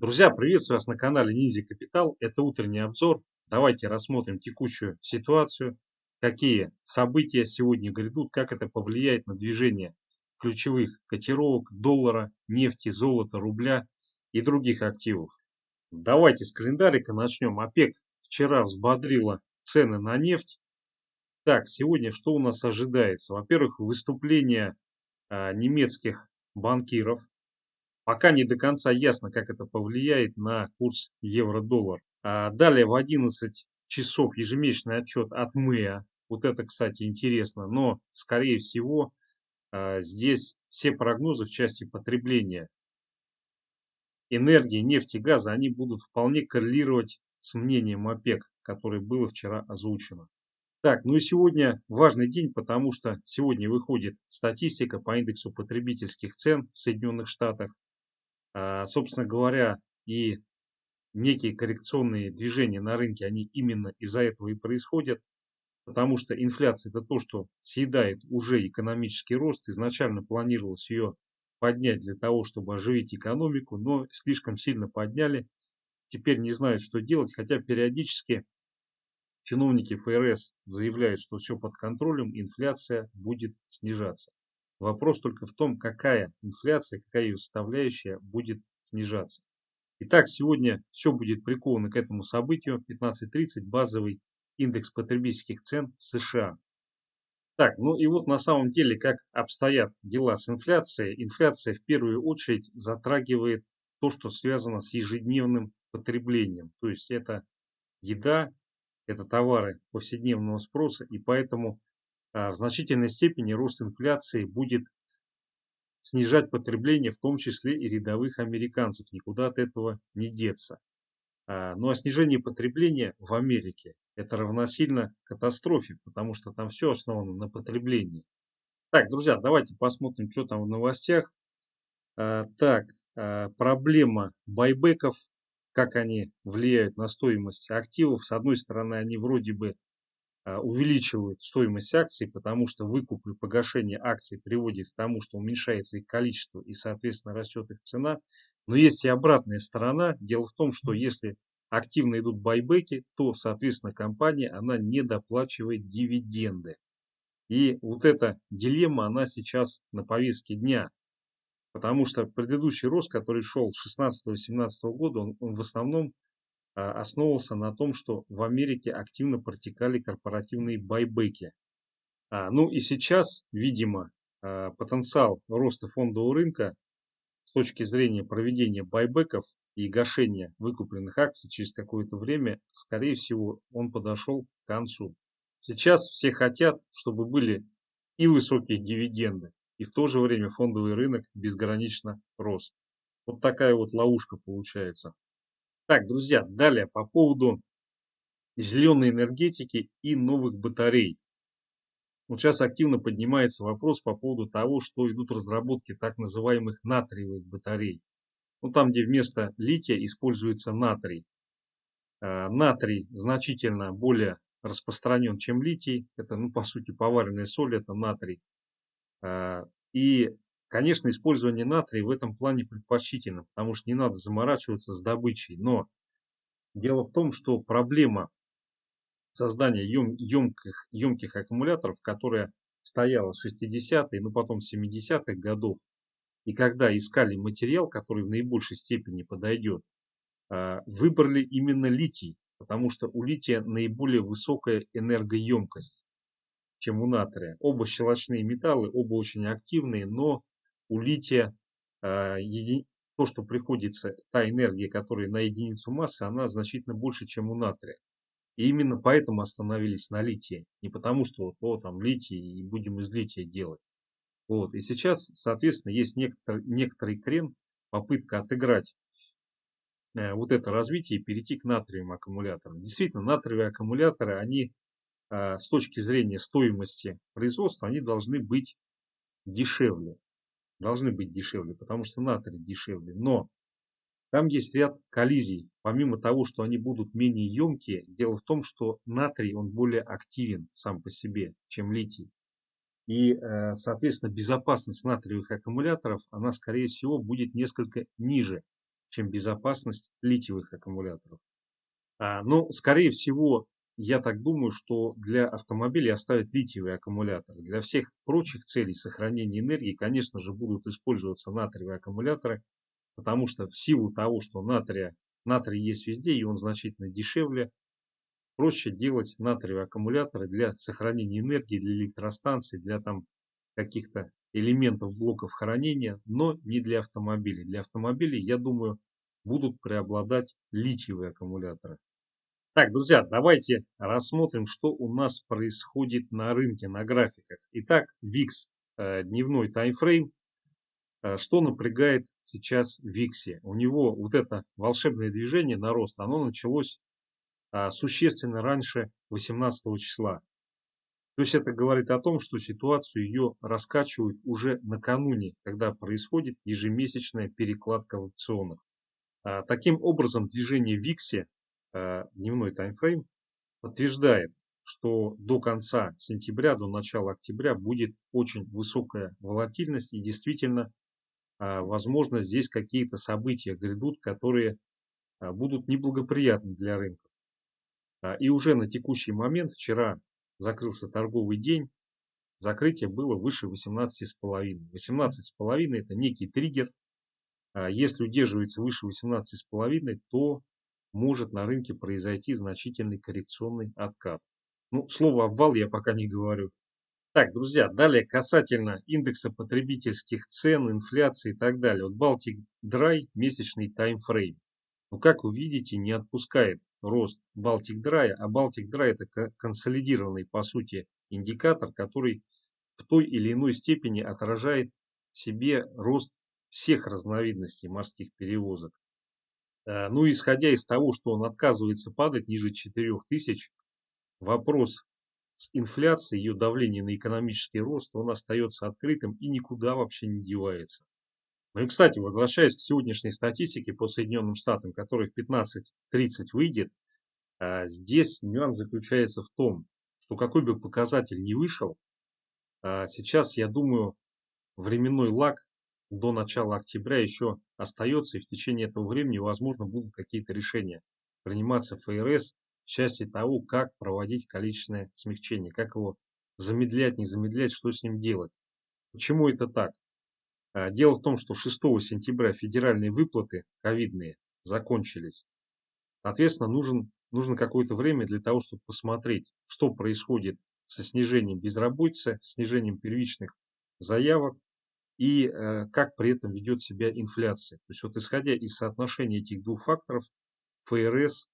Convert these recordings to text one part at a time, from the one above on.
Друзья, приветствую вас на канале Ниндзя Капитал. Это утренний обзор. Давайте рассмотрим текущую ситуацию, какие события сегодня грядут, как это повлияет на движение ключевых котировок доллара, нефти, золота, рубля и других активов. Давайте с календарика начнем. ОПЕК вчера взбодрила цены на нефть. Так, сегодня что у нас ожидается? Во-первых, выступление немецких банкиров. Пока не до конца ясно, как это повлияет на курс евро-доллар. Далее в 11 часов ежемесячный отчет от МЭА. Вот это, кстати, интересно. Но, скорее всего, здесь все прогнозы в части потребления энергии, нефти, газа, они будут вполне коррелировать с мнением ОПЕК, которое было вчера озвучено. Так, ну и сегодня важный день, потому что сегодня выходит статистика по индексу потребительских цен в Соединенных Штатах. Собственно говоря, и некие коррекционные движения на рынке, они именно из-за этого и происходят, потому что инфляция это то, что съедает уже экономический рост. Изначально планировалось ее поднять для того, чтобы оживить экономику, но слишком сильно подняли. Теперь не знают, что делать, хотя периодически чиновники ФРС заявляют, что все под контролем, инфляция будет снижаться. Вопрос только в том, какая инфляция, какая ее составляющая будет снижаться. Итак, сегодня все будет приковано к этому событию. 15:30 базовый индекс потребительских цен в США. Так, ну и вот на самом деле, как обстоят дела с инфляцией. Инфляция в первую очередь затрагивает то, что связано с ежедневным потреблением. То есть это еда, это товары повседневного спроса, и поэтому в значительной степени рост инфляции будет снижать потребление, в том числе и рядовых американцев. Никуда от этого не деться. Ну а снижение потребления в Америке это равносильно катастрофе, потому что там все основано на потреблении. Так, друзья, давайте посмотрим, что там в новостях. Так, проблема байбеков, как они влияют на стоимость активов. С одной стороны, они вроде бы увеличивают стоимость акций, потому что выкуп и погашение акций приводит к тому, что уменьшается их количество и, соответственно, растет их цена. Но есть и обратная сторона. Дело в том, что если активно идут байбеки, то, соответственно, компания, она не доплачивает дивиденды. И вот эта дилемма, она сейчас на повестке дня. Потому что предыдущий рост, который шел с 16-17 года, он в основном основывался на том, что в Америке активно протекали корпоративные байбеки. Ну и сейчас, видимо, потенциал роста фондового рынка с точки зрения проведения байбеков и гашения выкупленных акций через какое-то время, скорее всего, он подошел к концу. Сейчас все хотят, чтобы были и высокие дивиденды, и в то же время фондовый рынок безгранично рос. Вот такая вот ловушка получается. Так, друзья, далее по поводу зеленой энергетики и новых батарей. Вот сейчас активно поднимается вопрос по поводу того, что идут разработки так называемых натриевых батарей. Ну, там, где вместо лития используется натрий. Натрий значительно более распространен, чем литий. Это, ну, по сути, поваренная соль, это натрий. И, конечно, использование натрия в этом плане предпочтительно, потому что не надо заморачиваться с добычей. Но дело в том, что проблема создания емких аккумуляторов, которая стояла с 60-х, ну потом 70-х годов, и когда искали материал, который в наибольшей степени подойдет, выбрали именно литий, потому что у лития наиболее высокая энергоемкость, чем у натрия. Оба щелочные металлы, оба очень активные, но у лития то, что приходится, та энергия, которая на единицу массы, она значительно больше, чем у натрия. И именно поэтому остановились на литии. Не потому что вот, там литий и будем из лития делать. Вот. И сейчас, соответственно, есть некоторый крен, попытка отыграть вот это развитие и перейти к натриевым аккумуляторам. Действительно, натриевые аккумуляторы, они с точки зрения стоимости производства, они должны быть дешевле. Должны быть дешевле, потому что натрий дешевле. Но там есть ряд коллизий. Помимо того, что они будут менее емкие, дело в том, что натрий, он более активен сам по себе, чем литий. И, соответственно, безопасность натриевых аккумуляторов, она, скорее всего, будет несколько ниже, чем безопасность литиевых аккумуляторов. Но, скорее всего, я так думаю, что для автомобилей оставят литиевые аккумуляторы. Для всех прочих целей сохранения энергии, конечно же, будут использоваться натриевые аккумуляторы, потому что в силу того, что натрий есть везде и он значительно дешевле, проще делать натриевые аккумуляторы для сохранения энергии, для электростанций, для там каких-то элементов блоков хранения, но не для автомобилей. Для автомобилей, я думаю, будут преобладать литиевые аккумуляторы. Так, друзья, давайте рассмотрим, что у нас происходит на рынке, на графиках. Итак, VIX, дневной таймфрейм. Что напрягает сейчас в VIX? У него вот это волшебное движение на рост, оно началось существенно раньше 18 числа. То есть это говорит о том, что ситуацию ее раскачивают уже накануне, когда происходит ежемесячная перекладка в опционах. Таким образом, движение в VIX, дневной таймфрейм, подтверждает, что до конца сентября, до начала октября будет очень высокая волатильность и действительно, возможно, здесь какие-то события грядут, которые будут неблагоприятны для рынка. И уже на текущий момент, вчера закрылся торговый день, закрытие было выше 18,5. 18,5 это некий триггер. Если удерживается выше 18,5, то может на рынке произойти значительный коррекционный откат. Ну, слово обвал я пока не говорю. Так, друзья, далее касательно индекса потребительских цен, инфляции и так далее. Вот Baltic Dry, месячный таймфрейм. Ну, как вы видите, не отпускает рост Baltic Dry, а Baltic Dry это консолидированный, по сути, индикатор, который в той или иной степени отражает в себе рост всех разновидностей морских перевозок. Ну, исходя из того, что он отказывается падать ниже 4000, вопрос с инфляцией, ее давление на экономический рост, он остается открытым и никуда вообще не девается. Ну и, кстати, возвращаясь к сегодняшней статистике по Соединенным Штатам, которая в 15:30 выйдет, здесь нюанс заключается в том, что какой бы показатель ни вышел, сейчас, я думаю, временной лаг до начала октября еще остается, и в течение этого времени, возможно, будут какие-то решения приниматься ФРС в части того, как проводить количественное смягчение, как его замедлять, не замедлять, что с ним делать. Почему это так? Дело в том, что 6 сентября федеральные выплаты ковидные закончились. Соответственно, нужно какое-то время для того, чтобы посмотреть, что происходит со снижением безработицы, снижением первичных заявок и как при этом ведет себя инфляция. То есть вот исходя из соотношения этих двух факторов, ФРС,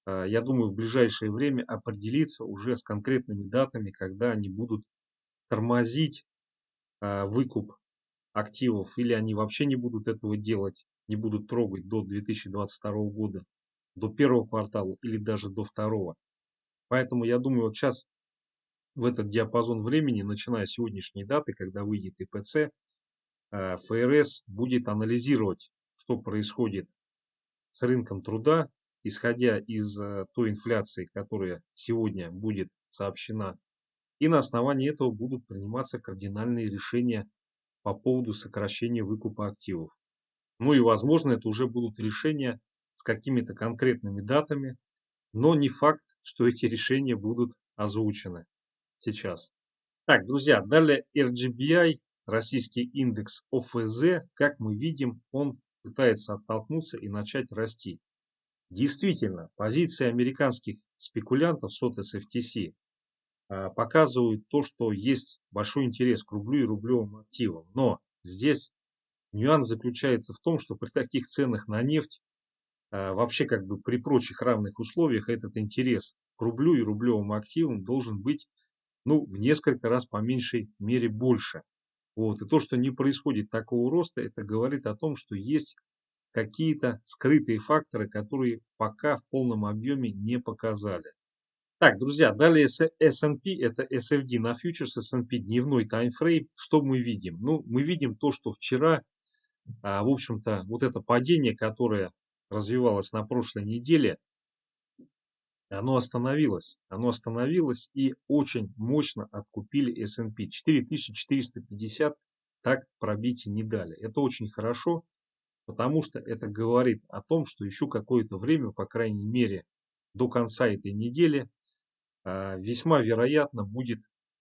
я думаю, в ближайшее время определится уже с конкретными датами, когда они будут тормозить выкуп активов, или они вообще не будут этого делать, не будут трогать до 2022 года, до первого квартала или даже до второго. Поэтому я думаю, вот сейчас в этот диапазон времени, начиная с сегодняшней даты, когда выйдет ИПЦ, ФРС будет анализировать, что происходит с рынком труда, исходя из той инфляции, которая сегодня будет сообщена. И на основании этого будут приниматься кардинальные решения по поводу сокращения выкупа активов. Ну и, возможно, это уже будут решения с какими-то конкретными датами, но не факт, что эти решения будут озвучены сейчас. Так, друзья, далее RGBI, российский индекс ОФЗ, как мы видим, он пытается оттолкнуться и начать расти. Действительно, позиции американских спекулянтов СОТС FTC показывают то, что есть большой интерес к рублю и рублевым активам. Но здесь нюанс заключается в том, что при таких ценах на нефть, вообще как бы при прочих равных условиях, этот интерес к рублю и рублевым активам должен быть, ну, в несколько раз по меньшей мере больше. Вот. И то, что не происходит такого роста, это говорит о том, что есть какие-то скрытые факторы, которые пока в полном объеме не показали. Так, друзья, далее S&P, это SFD на фьючерс, S&P дневной таймфрейм. Что мы видим? Ну, мы видим то, что вчера, в общем-то, вот это падение, которое развивалось на прошлой неделе, оно остановилось. Оно остановилось и очень мощно откупили S&P. 4450 так пробить и не дали. Это очень хорошо, потому что это говорит о том, что еще какое-то время, по крайней мере, до конца этой недели, весьма вероятно будет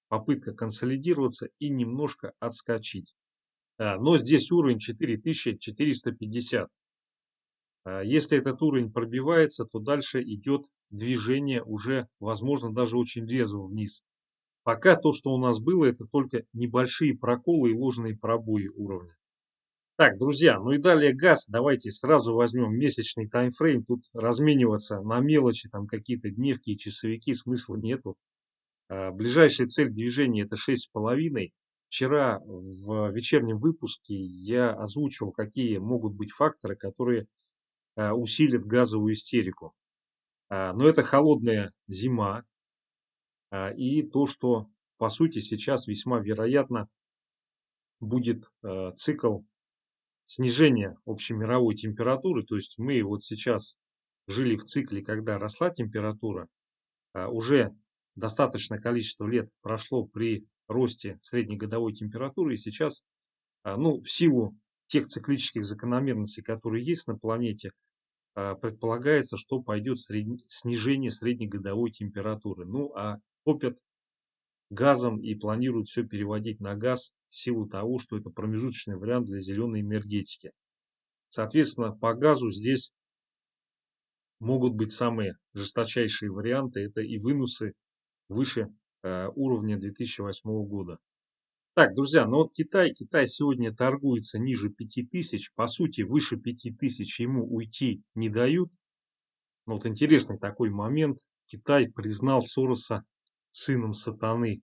попытка консолидироваться и немножко отскочить. Но здесь уровень 4450. Если этот уровень пробивается, то дальше идет движение уже, возможно, даже очень резво вниз. Пока то, что у нас было, это только небольшие проколы и ложные пробои уровня. Так, друзья, ну и далее газ. Давайте сразу возьмем месячный таймфрейм. Тут размениваться на мелочи, там какие-то дневки и часовики смысла нету. Ближайшая цель движения это 6,5. Вчера в вечернем выпуске я озвучивал, какие могут быть факторы, которые усилят газовую истерику. Но это холодная зима и то, что по сути сейчас весьма вероятно будет цикл снижения общемировой температуры. То есть мы вот сейчас жили в цикле, когда росла температура, уже достаточное количество лет прошло при росте среднегодовой температуры, и сейчас, ну, в силу тех циклических закономерностей, которые есть на планете, предполагается, что пойдет снижение среднегодовой температуры. Ну, а топят газом и планируют все переводить на газ в силу того, что это промежуточный вариант для зеленой энергетики. Соответственно, по газу здесь могут быть самые жесточайшие варианты. Это и выносы выше уровня 2008 года. Так, друзья, ну вот Китай сегодня торгуется ниже 5000. По сути, выше 5000 ему уйти не дают. Но вот интересный такой момент. Китай признал Сороса сыном сатаны.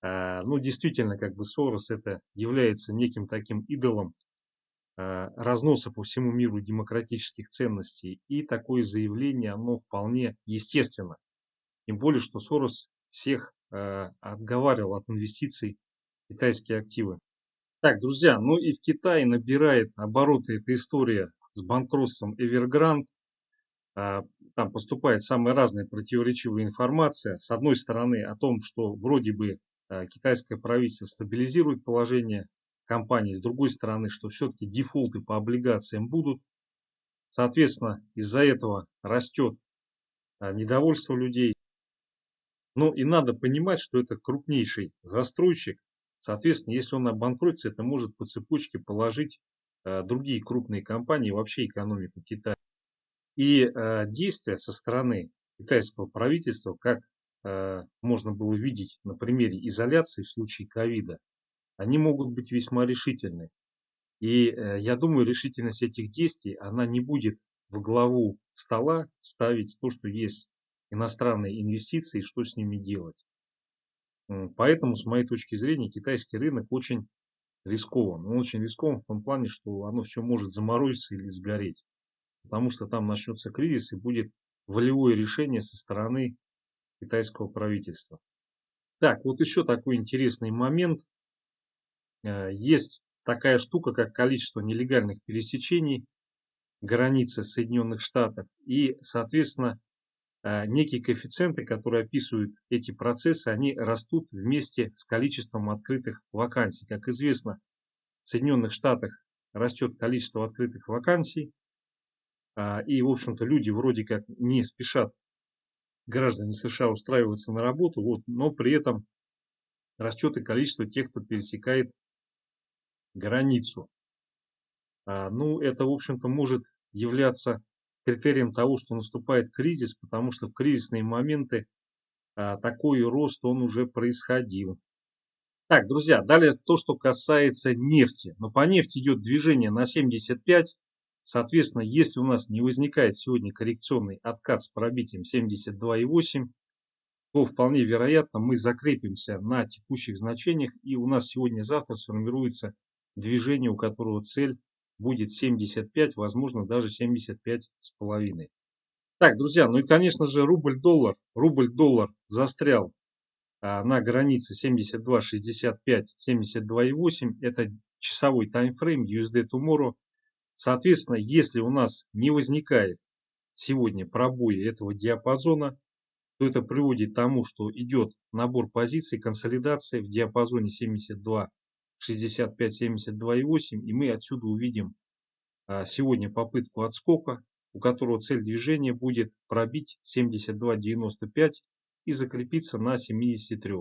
Ну, действительно, как бы Сорос это является неким таким идолом разноса по всему миру демократических ценностей. И такое заявление, оно вполне естественно. Тем более, что Сорос всех отговаривал от инвестиций в китайские активы. Так, друзья, ну и в Китае набирает обороты эта история с банкротством Evergrande. Там поступает самая разная противоречивая информация. С одной стороны о том, что вроде бы китайское правительство стабилизирует положение компании, с другой стороны, что все-таки дефолты по облигациям будут. Соответственно, из-за этого растет недовольство людей. Ну и надо понимать, что это крупнейший застройщик. Соответственно, если он обанкротится, это может по цепочке положить другие крупные компании, вообще экономику Китая. И действия со стороны китайского правительства, как можно было видеть на примере изоляции в случае ковида, они могут быть весьма решительны. И я думаю, решительность этих действий, она не будет во главу стола ставить то, что есть иностранные инвестиции, что с ними делать. Поэтому, с моей точки зрения, китайский рынок очень рискован. Он очень рискован в том плане, что оно все может заморозиться или сгореть. Потому что там начнется кризис и будет волевое решение со стороны китайского правительства. Так, вот еще такой интересный момент. Есть такая штука, как количество нелегальных пересечений границы Соединенных Штатов. И, соответственно, некие коэффициенты, которые описывают эти процессы, они растут вместе с количеством открытых вакансий. Как известно, в Соединенных Штатах растет количество открытых вакансий. И, в общем-то, люди вроде как не спешат, граждане США, устраиваться на работу, вот, но при этом растет и количество тех, кто пересекает границу. Ну, это, в общем-то, может являться критерием того, что наступает кризис, потому что в кризисные моменты такой рост, он уже происходил. Так, друзья, далее то, что касается нефти. Но по нефти идет движение на 75. Соответственно, если у нас не возникает сегодня коррекционный откат с пробитием 72,8, то вполне вероятно мы закрепимся на текущих значениях. И у нас сегодня-завтра сформируется движение, у которого цель будет 75, возможно даже 75,5. Так, друзья, ну и конечно же рубль-доллар. Рубль-доллар застрял на границе 72,65, 72,8. Это часовой таймфрейм USD Tomorrow. Соответственно, если у нас не возникает сегодня пробои этого диапазона, то это приводит к тому, что идет набор позиций, консолидация в диапазоне 72, 65, 72,8. И мы отсюда увидим сегодня попытку отскока, у которого цель движения будет пробить 72.95 и закрепиться на 73.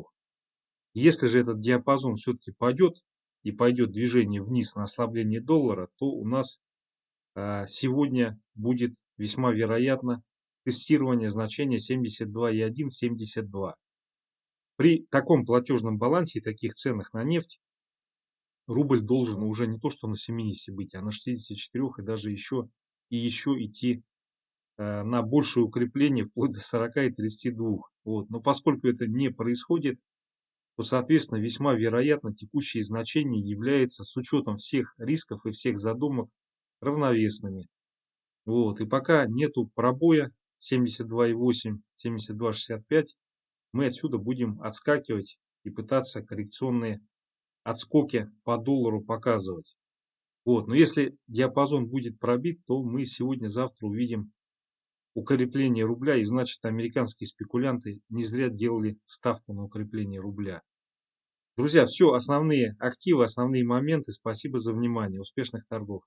Если же этот диапазон все-таки пойдет и пойдет движение вниз на ослабление доллара, то у нас сегодня будет весьма вероятно тестирование значения 72,1-72. При таком платежном балансе и таких ценах на нефть рубль должен уже не то что на 70 быть, а на 64 и даже еще идти на большее укрепление вплоть до 40 и 32. Вот. Но поскольку это не происходит, то, соответственно, весьма вероятно текущие значения являются с учетом всех рисков и всех задумок равновесными. Вот. И пока нету пробоя 72,8, 72,65, мы отсюда будем отскакивать и пытаться коррекционные отскоки по доллару показывать. Вот. Но если диапазон будет пробит, то мы сегодня-завтра увидим укрепление рубля, и значит американские спекулянты не зря делали ставку на укрепление рубля. Друзья, все, основные активы, основные моменты. Спасибо за внимание. Успешных торгов.